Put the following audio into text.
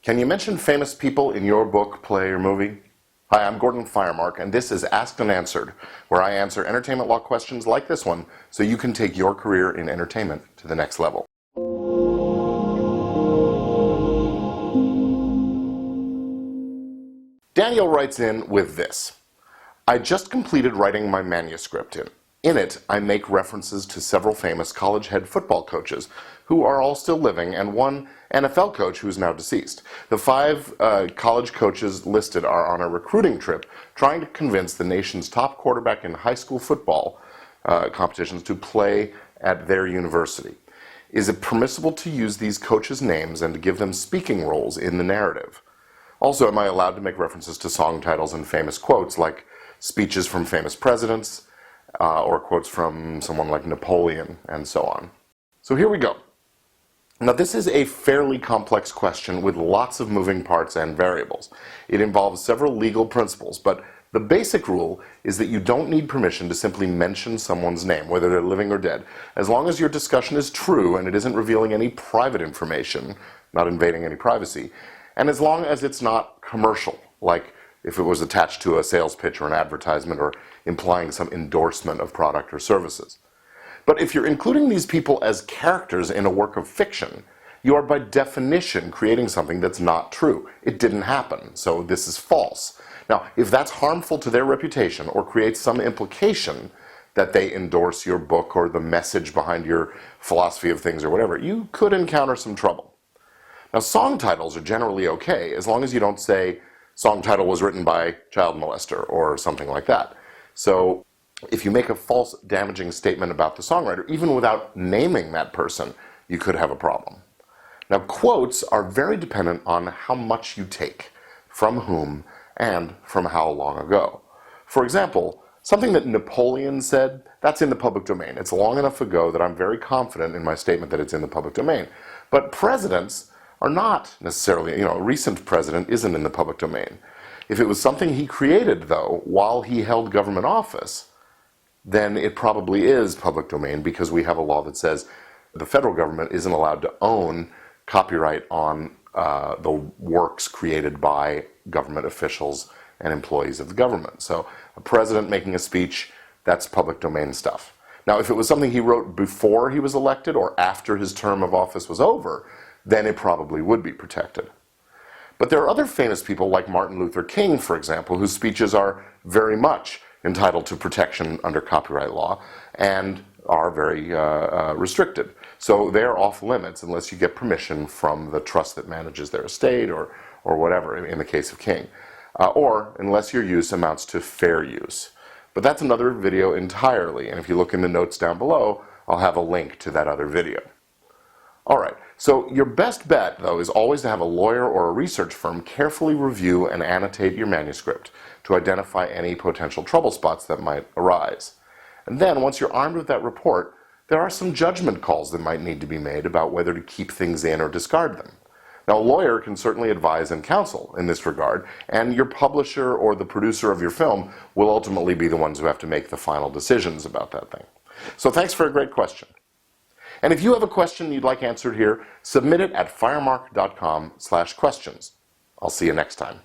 Can you mention famous people in your book, play, or movie? Hi, I'm Gordon Firemark, and this is Asked and Answered, where I answer entertainment law questions like this one so you can take your career in entertainment to the next level. Daniel writes in with this. I just completed writing my manuscript. In it, I make references to several famous college head football coaches who are all still living, and one NFL coach who is now deceased. The 5 college coaches listed are on a recruiting trip trying to convince the nation's top quarterback in high school football competitions to play at their university. Is it permissible to use these coaches' names and to give them speaking roles in the narrative? Also, am I allowed to make references to song titles and famous quotes like speeches from famous presidents, or quotes from someone like Napoleon, and so on? So here we go. Now, this is a fairly complex question with lots of moving parts and variables. It involves several legal principles, but the basic rule is that you don't need permission to simply mention someone's name, whether they're living or dead, as long as your discussion is true and it isn't revealing any private information, not invading any privacy, and as long as it's not commercial, like if it was attached to a sales pitch or an advertisement or implying some endorsement of product or services. But if you're including these people as characters in a work of fiction, you are by definition creating something that's not true. It didn't happen, so this is false. Now, if that's harmful to their reputation or creates some implication that they endorse your book or the message behind your philosophy of things or whatever, you could encounter some trouble. Now, song titles are generally okay as long as you don't say, song title was written by child molester or something like that. So if you make a false, damaging statement about the songwriter, even without naming that person, you could have a problem. Now, quotes are very dependent on how much you take, from whom, and from how long ago. For example, something that Napoleon said, that's in the public domain. It's long enough ago that I'm very confident in my statement that it's in the public domain. But presidents are not necessarily, a recent president isn't in the public domain. If it was something he created, though, while he held government office, then it probably is public domain because we have a law that says the federal government isn't allowed to own copyright on the works created by government officials and employees of the government. So a president making a speech, that's public domain stuff. Now, if it was something he wrote before he was elected or after his term of office was over, then it probably would be protected. But there are other famous people like Martin Luther King, for example, whose speeches are very much entitled to protection under copyright law and are very restricted. So they're off limits unless you get permission from the trust that manages their estate or whatever, in the case of King, or unless your use amounts to fair use. But that's another video entirely, and if you look in the notes down below, I'll have a link to that other video. All right, so your best bet, though, is always to have a lawyer or a research firm carefully review and annotate your manuscript to identify any potential trouble spots that might arise. And then, once you're armed with that report, there are some judgment calls that might need to be made about whether to keep things in or discard them. Now, a lawyer can certainly advise and counsel in this regard, and your publisher or the producer of your film will ultimately be the ones who have to make the final decisions about that thing. So thanks for a great question. And if you have a question you'd like answered here, submit it at firemark.com/questions. I'll see you next time.